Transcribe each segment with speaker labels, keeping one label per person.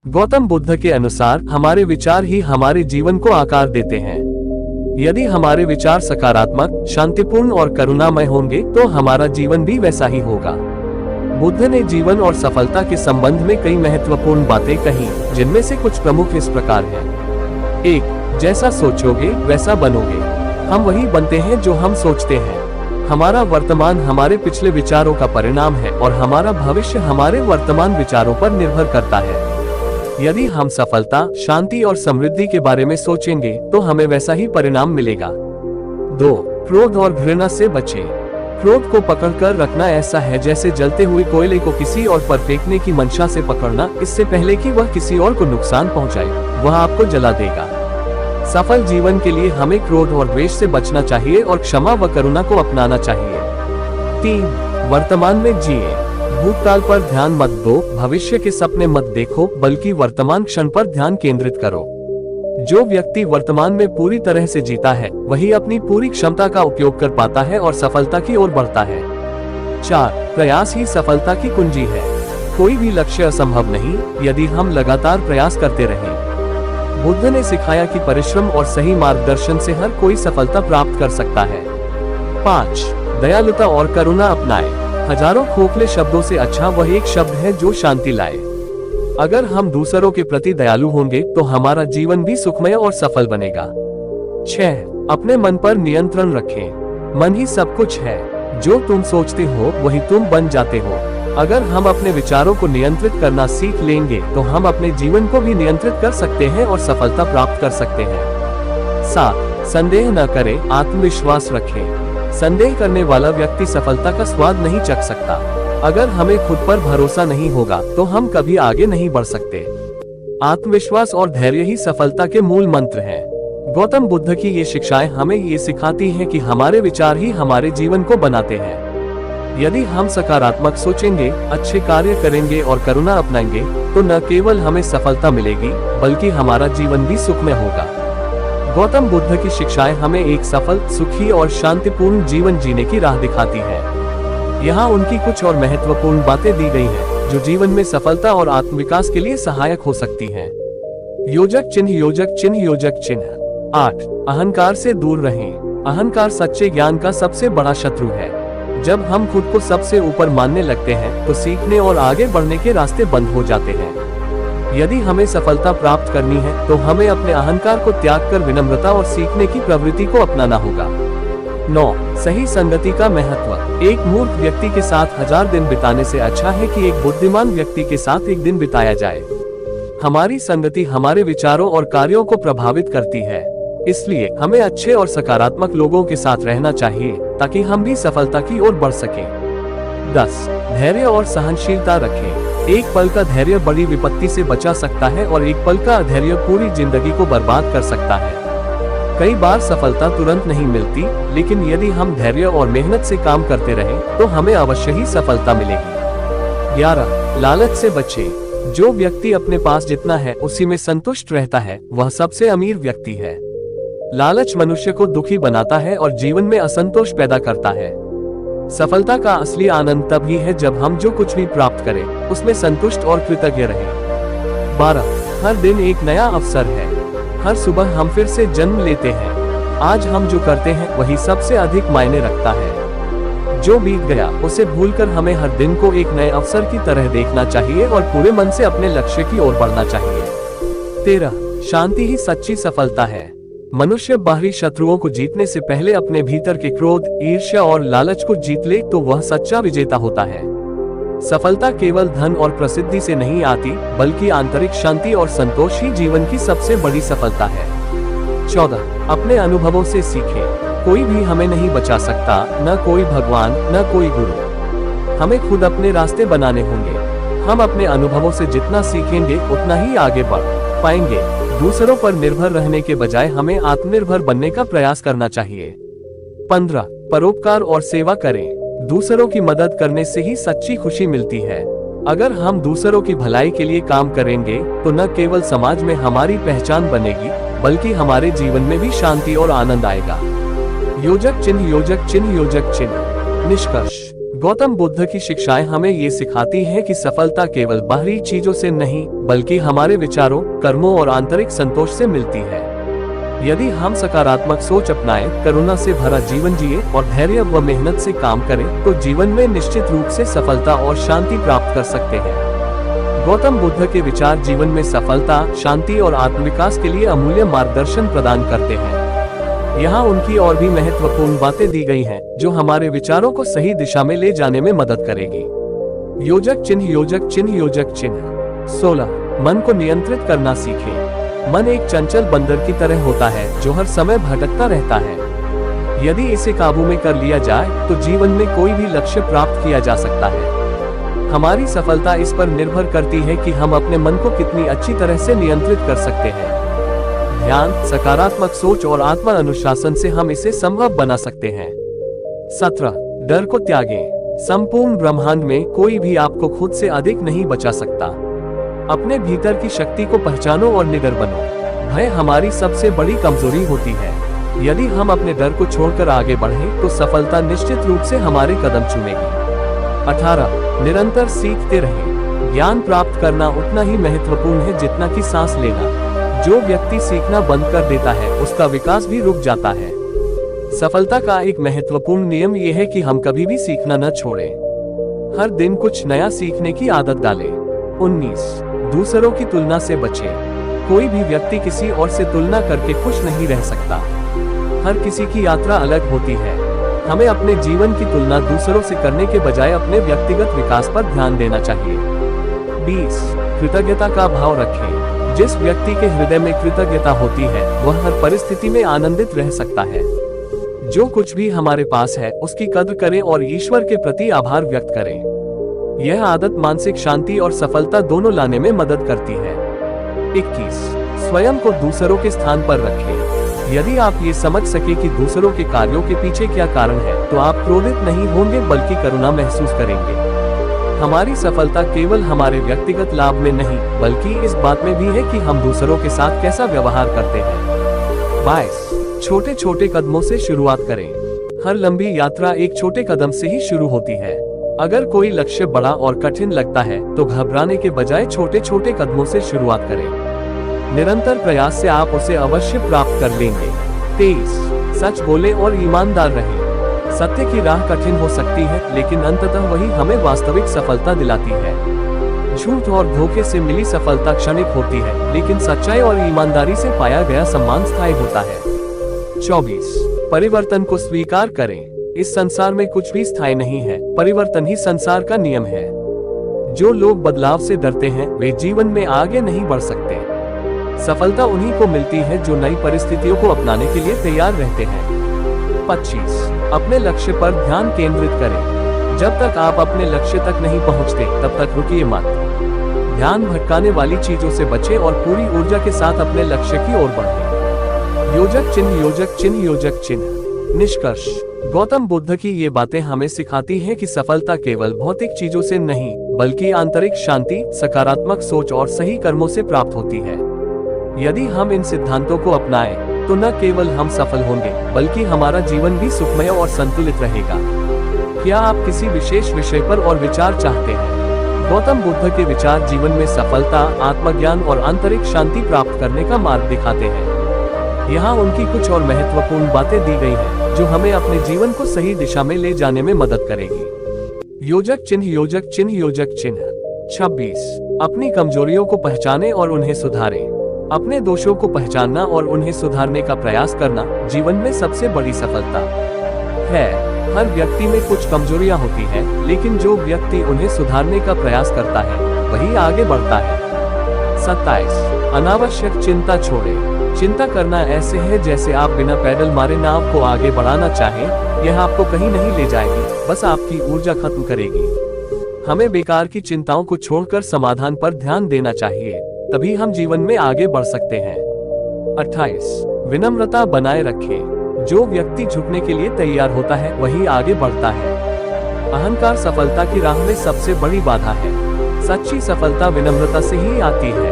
Speaker 1: गौतम बुद्ध के अनुसार हमारे विचार ही हमारे जीवन को आकार देते हैं। यदि हमारे विचार सकारात्मक, शांतिपूर्ण और करुणामय होंगे तो हमारा जीवन भी वैसा ही होगा। बुद्ध ने जीवन और सफलता के संबंध में कई महत्वपूर्ण बातें कही, जिनमें से कुछ प्रमुख इस प्रकार हैं। 1. जैसा सोचोगे वैसा बनोगे। हम वही बनते हैं जो हम सोचते हैं। हमारा वर्तमान हमारे पिछले विचारों का परिणाम है और हमारा भविष्य हमारे वर्तमान विचारों पर निर्भर करता है। यदि हम सफलता, शांति और समृद्धि के बारे में सोचेंगे तो हमें वैसा ही परिणाम मिलेगा। 2. क्रोध और घृणा से बचें। क्रोध को पकड़कर रखना ऐसा है जैसे जलते हुए कोयले को किसी और पर फेंकने की मंशा से पकड़ना, इससे पहले कि वह किसी और को नुकसान पहुंचाए, वह आपको जला देगा। सफल जीवन के लिए हमें क्रोध और द्वेष से बचना चाहिए और क्षमा व करुणा को अपनाना चाहिए। 3. वर्तमान में जिए। भूतकाल पर ध्यान मत दो, भविष्य के सपने मत देखो, बल्कि वर्तमान क्षण पर ध्यान केंद्रित करो। जो व्यक्ति वर्तमान में पूरी तरह से जीता है, वही अपनी पूरी क्षमता का उपयोग कर पाता है और सफलता की ओर बढ़ता है। 4. प्रयास ही सफलता की कुंजी है। कोई भी लक्ष्य असंभव नहीं, यदि हम लगातार प्रयास करते रहें। बुद्ध ने सिखाया कि परिश्रम और सही मार्गदर्शन से हर कोई सफलता प्राप्त कर सकता है। 5. दयालुता और करुणा अपनाएं। हजारों खोखले शब्दों से अच्छा वह एक शब्द है जो शांति लाए। अगर हम दूसरों के प्रति दयालु होंगे तो हमारा जीवन भी सुखमय और सफल बनेगा। 6. अपने मन पर नियंत्रण रखें। मन ही सब कुछ है। जो तुम सोचते हो वही तुम बन जाते हो। अगर हम अपने विचारों को नियंत्रित करना सीख लेंगे तो हम अपने जीवन को भी नियंत्रित कर सकते हैं और सफलता प्राप्त कर सकते हैं। 7. संदेह न करें, आत्मविश्वास रखें। संदेह करने वाला व्यक्ति सफलता का स्वाद नहीं चख सकता। अगर हमें खुद पर भरोसा नहीं होगा तो हम कभी आगे नहीं बढ़ सकते। आत्मविश्वास और धैर्य ही सफलता के मूल मंत्र हैं। गौतम बुद्ध की ये शिक्षाएं हमें ये सिखाती हैं कि हमारे विचार ही हमारे जीवन को बनाते हैं। यदि हम सकारात्मक सोचेंगे, अच्छे कार्य करेंगे और करुणा अपनाएंगे तो न केवल हमें सफलता मिलेगी, बल्कि हमारा जीवन भी सुखमय होगा। गौतम बुद्ध की शिक्षाएं हमें एक सफल, सुखी और शांतिपूर्ण जीवन जीने की राह दिखाती हैं। यहाँ उनकी कुछ और महत्वपूर्ण बातें दी गई हैं, जो जीवन में सफलता और आत्मविकास के लिए सहायक हो सकती हैं। योजक चिन्ह, योजक चिन्ह, योजक चिन्ह। 8. अहंकार से दूर रहें। अहंकार सच्चे ज्ञान का सबसे बड़ा शत्रु है। जब हम खुद को सबसे ऊपर मानने लगते हैं तो सीखने और आगे बढ़ने के रास्ते बंद हो जाते हैं। यदि हमें सफलता प्राप्त करनी है तो हमें अपने अहंकार को त्याग कर विनम्रता और सीखने की प्रवृत्ति को अपनाना होगा। 9. सही संगति का महत्व। एक मूर्ख व्यक्ति के साथ 1000 दिन बिताने से अच्छा है कि एक बुद्धिमान व्यक्ति के साथ एक दिन बिताया जाए। हमारी संगति हमारे विचारों और कार्यों को प्रभावित करती है, इसलिए हमें अच्छे और सकारात्मक लोगों के साथ रहना चाहिए ताकि हम भी सफलता की ओर बढ़ सकें। 10. धैर्य और सहनशीलता रखें। एक पल का धैर्य बड़ी विपत्ति से बचा सकता है और एक पल का अधैर्य पूरी जिंदगी को बर्बाद कर सकता है। कई बार सफलता तुरंत नहीं मिलती, लेकिन यदि हम धैर्य और मेहनत से काम करते रहें तो हमें अवश्य ही सफलता मिलेगी। 11. लालच से बचें। जो व्यक्ति अपने पास जितना है उसी में संतुष्ट रहता है, वह सबसे अमीर व्यक्ति है। लालच मनुष्य को दुखी बनाता है और जीवन में असंतोष पैदा करता है। सफलता का असली आनंद तभी है जब हम जो कुछ भी प्राप्त करें उसमें संतुष्ट और कृतज्ञ रहें। 12. हर दिन एक नया अवसर है। हर सुबह हम फिर से जन्म लेते हैं। आज हम जो करते हैं वही सबसे अधिक मायने रखता है। जो बीत गया उसे भूलकर हमें हर दिन को एक नए अवसर की तरह देखना चाहिए और पूरे मन से अपने लक्ष्य की ओर बढ़ना चाहिए। 13. शांति ही सच्ची सफलता है। मनुष्य बाहरी शत्रुओं को जीतने से पहले अपने भीतर के क्रोध, ईर्ष्या और लालच को जीत ले तो वह सच्चा विजेता होता है। सफलता केवल धन और प्रसिद्धि से नहीं आती, बल्कि आंतरिक शांति और संतोष ही जीवन की सबसे बड़ी सफलता है। 14. अपने अनुभवों से सीखें। कोई भी हमें नहीं बचा सकता, न कोई भगवान, न कोई गुरु। हमें खुद अपने रास्ते बनाने होंगे। हम अपने अनुभवों से जितना सीखेंगे उतना ही आगे बढ़ पाएंगे। दूसरों पर निर्भर रहने के बजाय हमें आत्मनिर्भर बनने का प्रयास करना चाहिए। 15. परोपकार और सेवा करें। दूसरों की मदद करने से ही सच्ची खुशी मिलती है। अगर हम दूसरों की भलाई के लिए काम करेंगे तो न केवल समाज में हमारी पहचान बनेगी, बल्कि हमारे जीवन में भी शांति और आनंद आएगा। योजक चिन्ह, योजक चिन्ह, योजक चिन्ह। निष्कर्ष। गौतम बुद्ध की शिक्षाएं हमें ये सिखाती हैं कि सफलता केवल बाहरी चीजों से नहीं, बल्कि हमारे विचारों, कर्मों और आंतरिक संतोष से मिलती है। यदि हम सकारात्मक सोच अपनाएं, करुणा से भरा जीवन जिए और धैर्य व मेहनत से काम करें, तो जीवन में निश्चित रूप से सफलता और शांति प्राप्त कर सकते हैं। गौतम बुद्ध के विचार जीवन में सफलता, शांति और आत्मविकास के लिए अमूल्य मार्गदर्शन प्रदान करते हैं। यहाँ उनकी और भी महत्वपूर्ण बातें दी गई हैं, जो हमारे विचारों को सही दिशा में ले जाने में मदद करेगी। योजक चिन्ह, योजक चिन्ह, योजक चिन्ह। 16. मन को नियंत्रित करना सीखें। मन एक चंचल बंदर की तरह होता है, जो हर समय भटकता रहता है। यदि इसे काबू में कर लिया जाए, तो जीवन में कोई भी लक्ष्य प्राप्त किया जा सकता है। हमारी सफलता इस पर निर्भर करती है कि हम अपने मन को कितनी अच्छी तरह से नियंत्रित कर सकते हैं। ध्यान, सकारात्मक सोच और आत्मा अनुशासन से हम इसे संभव बना सकते हैं। 17. डर को त्यागें। संपूर्ण ब्रह्मांड में कोई भी आपको खुद से अधिक नहीं बचा सकता। अपने भीतर की शक्ति को पहचानो और निडर बनो। भय हमारी सबसे बड़ी कमजोरी होती है। यदि हम अपने डर को छोड़कर आगे बढ़ें, तो सफलता निश्चित रूप से हमारे कदम चूमेगी। 18. निरंतर सीखते रहें। ज्ञान प्राप्त करना उतना ही महत्वपूर्ण है जितना कि सांस लेना। जो व्यक्ति सीखना बंद कर देता है, उसका विकास भी रुक जाता है। सफलता का एक महत्वपूर्ण नियम यह है कि हम कभी भी सीखना न छोड़ें। हर दिन कुछ नया सीखने की आदत डालें। 19. दूसरों की तुलना से बचें। कोई भी व्यक्ति किसी और से तुलना करके खुश नहीं रह सकता। हर किसी की यात्रा अलग होती है। हमें अपने जीवन की तुलना दूसरों से करने के बजाय अपने व्यक्तिगत विकास पर ध्यान देना चाहिए। 20. कृतज्ञता का भाव रखें। जिस व्यक्ति के हृदय में कृतज्ञता होती है, वह हर परिस्थिति में आनंदित रह सकता है। जो कुछ भी हमारे पास है, उसकी कद्र करें और ईश्वर के प्रति आभार व्यक्त करें। यह आदत मानसिक शांति और सफलता दोनों लाने में मदद करती है। 21. स्वयं को दूसरों के स्थान पर रखें। यदि आप ये समझ सके कि दूसरों के कार्यों के पीछे क्या कारण है, तो आप क्रोधित नहीं होंगे बल्कि करुणा महसूस करेंगे। हमारी सफलता केवल हमारे व्यक्तिगत लाभ में नहीं, बल्कि इस बात में भी है कि हम दूसरों के साथ कैसा व्यवहार करते हैं। 22. छोटे छोटे कदमों से शुरुआत करें। हर लंबी यात्रा एक छोटे कदम से ही शुरू होती है। अगर कोई लक्ष्य बड़ा और कठिन लगता है, तो घबराने के बजाय छोटे छोटे कदमों से शुरुआत करें। निरंतर प्रयास से आप उसे अवश्य प्राप्त कर लेंगे। 23. सच बोलें और ईमानदार रहें। सत्य की राह कठिन हो सकती है, लेकिन अंततः वही हमें वास्तविक सफलता दिलाती है। झूठ और धोखे से मिली सफलता क्षणिक होती है, लेकिन सच्चाई और ईमानदारी से पाया गया सम्मान स्थायी होता है। 24. परिवर्तन को स्वीकार करें। इस संसार में कुछ भी स्थायी नहीं है, परिवर्तन ही संसार का नियम है। जो लोग बदलाव से डरते हैं, वे जीवन में आगे नहीं बढ़ सकते। सफलता उन्हीं को मिलती है जो नई परिस्थितियों को अपनाने के लिए तैयार रहते हैं। 25. अपने लक्ष्य पर ध्यान केंद्रित करें। जब तक आप अपने लक्ष्य तक नहीं पहुंचते, तब तक रुकिए मत। ध्यान भटकाने वाली चीजों से बचें और पूरी ऊर्जा के साथ अपने लक्ष्य की ओर बढ़ें। योजक चिन्ह, योजक चिन्ह, योजक चिन्ह। निष्कर्ष, गौतम बुद्ध की ये बातें हमें सिखाती हैं कि सफलता केवल भौतिक चीजों से नहीं, बल्कि आंतरिक शांति, सकारात्मक सोच और सही कर्मों से प्राप्त होती है। यदि हम इन सिद्धांतों को अपनाएं, तो न केवल हम सफल होंगे, बल्कि हमारा जीवन भी सुखमय और संतुलित रहेगा। क्या आप किसी विशेष विषय पर और विचार चाहते हैं? गौतम बुद्ध के विचार जीवन में सफलता, आत्मज्ञान और आंतरिक शांति प्राप्त करने का मार्ग दिखाते हैं। यहाँ उनकी कुछ और महत्वपूर्ण बातें दी गई हैं, जो हमें अपने जीवन को सही दिशा में ले जाने में मदद करेगी। योजक चिन्ह, योजक चिन्ह, योजक चिन्ह। 26. अपनी कमजोरियों को पहचानें और उन्हें सुधारें। अपने दोषों को पहचानना और उन्हें सुधारने का प्रयास करना जीवन में सबसे बड़ी सफलता है। हर व्यक्ति में कुछ कमजोरियां होती हैं, लेकिन जो व्यक्ति उन्हें सुधारने का प्रयास करता है, वही आगे बढ़ता है। 27. अनावश्यक चिंता छोड़ें। चिंता करना ऐसे है जैसे आप बिना पैडल मारे नाव को आगे बढ़ाना चाहें। यह आपको कहीं नहीं ले जाएगी, बस आपकी ऊर्जा खत्म करेगी। हमें बेकार की चिंताओं को छोड़कर समाधान पर ध्यान देना चाहिए, तभी हम जीवन में आगे बढ़ सकते हैं। 28. विनम्रता बनाए रखें। जो व्यक्ति झुकने के लिए तैयार होता है, वही आगे बढ़ता है। अहंकार सफलता की राह में सबसे बड़ी बाधा है। सच्ची सफलता विनम्रता से ही आती है।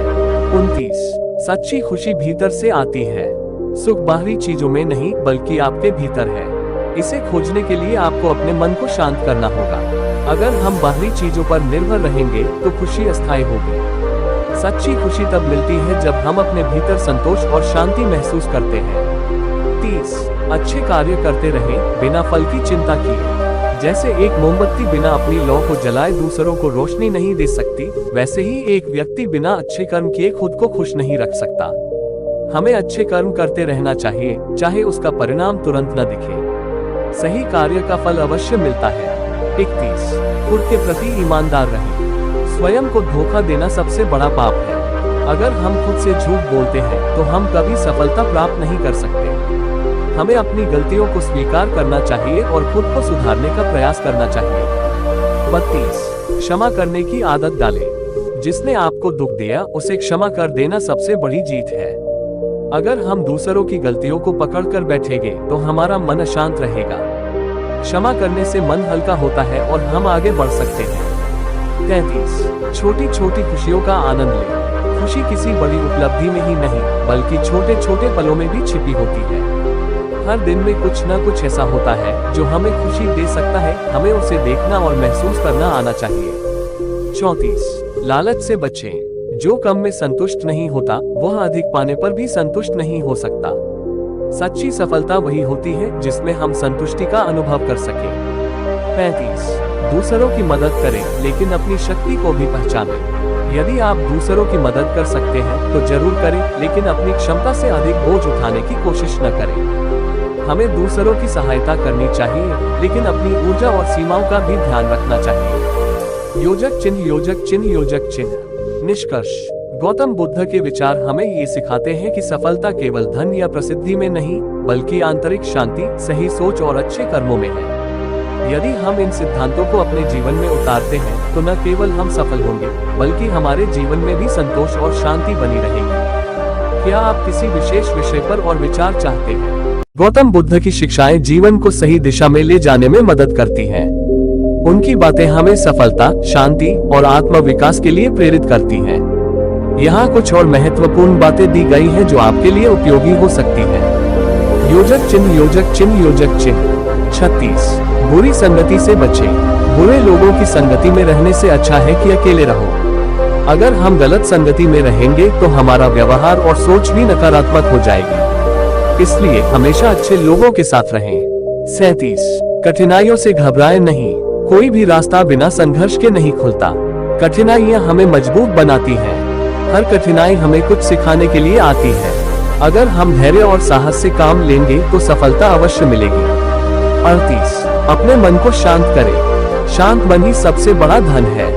Speaker 1: 29. सच्ची खुशी भीतर से आती है। सुख बाहरी चीजों में नहीं, बल्कि आपके भीतर है। इसे खोजने के लिए आपको अपने मन को शांत करना होगा। अगर हम बाहरी चीजों पर निर्भर रहेंगे तो खुशी अस्थायी होगी। सच्ची खुशी तब मिलती है जब हम अपने भीतर संतोष और शांति महसूस करते हैं। 30 अच्छे कार्य करते रहें बिना फल की चिंता किए। जैसे एक मोमबत्ती बिना अपनी लौ को जलाए दूसरों को रोशनी नहीं दे सकती, वैसे ही एक व्यक्ति बिना अच्छे कर्म किए खुद को खुश नहीं रख सकता। हमें अच्छे कर्म करते रहना चाहिए, चाहे उसका परिणाम तुरंत न दिखे। सही कार्य का फल अवश्य मिलता है। 31 खुद के प्रति ईमानदार रहें। स्वयं को धोखा देना सबसे बड़ा पाप है। अगर हम खुद से झूठ बोलते हैं तो हम कभी सफलता प्राप्त नहीं कर सकते। हमें अपनी गलतियों को स्वीकार करना चाहिए और खुद को सुधारने का प्रयास करना चाहिए। 32 क्षमा करने की आदत डालें। जिसने आपको दुख दिया उसे क्षमा कर देना सबसे बड़ी जीत है। अगर हम दूसरों की गलतियों को पकड़कर बैठेंगे तो हमारा मन अशांत रहेगा। क्षमा करने से मन हल्का होता है और हम आगे बढ़ सकते हैं। 33 छोटी छोटी खुशियों का आनंद लें। खुशी किसी बड़ी उपलब्धि में ही नहीं बल्कि छोटे छोटे पलों में भी छिपी होती है। हर दिन में कुछ न कुछ ऐसा होता है जो हमें खुशी दे सकता है। हमें उसे देखना और महसूस करना आना चाहिए। 34 लालच से बचें। जो कम में संतुष्ट नहीं होता वह अधिक पाने पर भी संतुष्ट नहीं हो सकता। सच्ची सफलता वही होती है जिसमें हम संतुष्टि का अनुभव कर सकें। 35 दूसरों की मदद करें लेकिन अपनी शक्ति को भी पहचानें। यदि आप दूसरों की मदद कर सकते हैं तो जरूर करें, लेकिन अपनी क्षमता से अधिक बोझ उठाने की कोशिश न करें। हमें दूसरों की सहायता करनी चाहिए, लेकिन अपनी ऊर्जा और सीमाओं का भी ध्यान रखना चाहिए। योजक चिन्ह योजक चिन्ह योजक चिन्ह। निष्कर्ष गौतम बुद्ध के विचार हमें ये सिखाते हैं कि सफलता केवल धन या प्रसिद्धि में नहीं बल्कि आंतरिक शांति, सही सोच और अच्छे कर्मों में है। यदि हम इन सिद्धांतों को अपने जीवन में उतारते हैं तो न केवल हम सफल होंगे बल्कि हमारे जीवन में भी संतोष और शांति बनी रहेगी। क्या आप किसी विशेष विषय पर और विचार चाहते हैं? गौतम बुद्ध की शिक्षाएं जीवन को सही दिशा में ले जाने में मदद करती हैं। उनकी बातें हमें सफलता, शांति और आत्म विकास के लिए प्रेरित करती हैं। यहाँ कुछ और महत्वपूर्ण बातें दी गई हैं जो आपके लिए उपयोगी हो सकती हैं। योजक चिन्ह योजक चिन्ह योजक चिन्ह। 36 बुरी संगति से बचें। बुरे लोगों की संगति में रहने से अच्छा है कि अकेले रहो। अगर हम गलत संगति में रहेंगे तो हमारा व्यवहार और सोच भी नकारात्मक हो जाएगी। इसलिए हमेशा अच्छे लोगों के साथ रहें। 37 कठिनाइयों से घबराएं नहीं। कोई भी रास्ता बिना संघर्ष के नहीं खुलता। कठिनाइयां हमें मजबूत बनाती हैं। हर कठिनाई हमें कुछ सिखाने के लिए आती है। अगर हम धैर्य और साहस से काम लेंगे तो सफलता अवश्य मिलेगी। 38 अपने मन को शांत करें। शांत मन ही सबसे बड़ा धन है।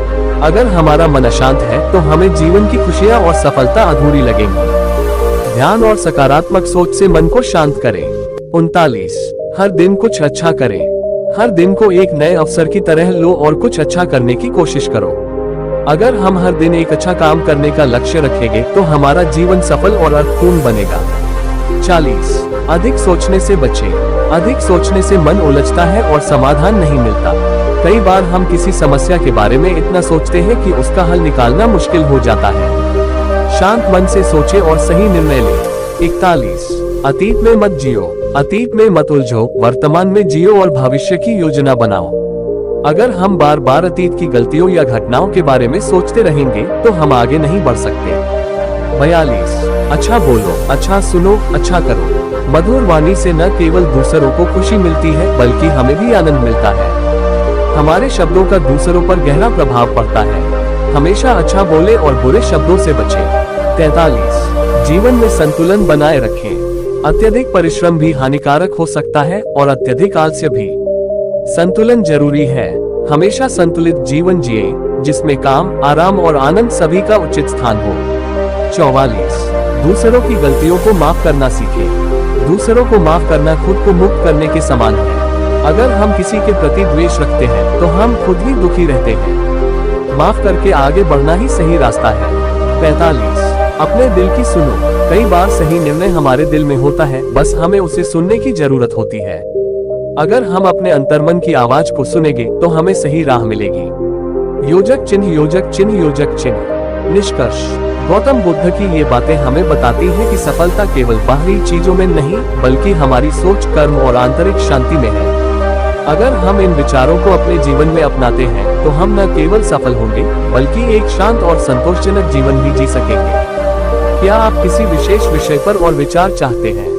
Speaker 1: अगर हमारा मन अशांत है तो हमें जीवन की खुशियां और सफलता अधूरी लगेंगी। ध्यान और सकारात्मक सोच से मन को शांत करें। 39 हर दिन कुछ अच्छा करें। हर दिन को एक नए अवसर की तरह लो और कुछ अच्छा करने की कोशिश करो। अगर हम हर दिन एक अच्छा काम करने का लक्ष्य रखेंगे तो हमारा जीवन सफल और अर्थपूर्ण बनेगा। 40 अधिक सोचने से बचें। अधिक सोचने से मन उलझता है और समाधान नहीं मिलता। कई बार हम किसी समस्या के बारे में इतना सोचते हैं कि उसका हल निकालना मुश्किल हो जाता है। शांत मन से सोचें और सही निर्णय लें। 41 अतीत में मत जियो। अतीत में मत उलझो, वर्तमान में जियो और भविष्य की योजना बनाओ। अगर हम बार बार अतीत की गलतियों या घटनाओं के बारे में सोचते रहेंगे तो हम आगे नहीं बढ़ सकते। 42 अच्छा बोलो, अच्छा सुनो, अच्छा करो। मधुर वाणी से न केवल दूसरों को खुशी मिलती है बल्कि हमें भी आनंद मिलता है। हमारे शब्दों का दूसरों पर गहरा प्रभाव पड़ता है। हमेशा अच्छा बोले और बुरे शब्दों से बचें। 43 जीवन में संतुलन बनाए रखें। अत्यधिक परिश्रम भी हानिकारक हो सकता है और अत्यधिक आलस्य भी। संतुलन जरूरी है। हमेशा संतुलित जीवन जिएं, जिसमें काम, आराम और आनंद सभी का उचित स्थान हो। 44 दूसरों की गलतियों को माफ करना सीखें। दूसरों को माफ करना खुद को मुक्त करने के समान है। अगर हम किसी के प्रति द्वेष रखते हैं तो हम खुद ही दुखी रहते हैं। माफ करके आगे बढ़ना ही सही रास्ता है। 45 अपने दिल की सुनो। कई बार सही निर्णय हमारे दिल में होता है, बस हमें उसे सुनने की जरूरत होती है। अगर हम अपने अंतर्मन की आवाज को सुनेंगे तो हमें सही राह मिलेगी। योजक चिन्ह योजक चिन्ह योजक चिन्ह। निष्कर्ष गौतम बुद्ध की ये बातें हमें बताती हैं कि सफलता केवल बाहरी चीजों में नहीं बल्कि हमारी सोच, कर्म और आंतरिक शांति में है। अगर हम इन विचारों को अपने जीवन में अपनाते हैं तो हम न केवल सफल होंगे बल्कि एक शांत और संतोषजनक जीवन भी जी सकेंगे। क्या आप किसी विशेष विषय पर और विचार चाहते हैं?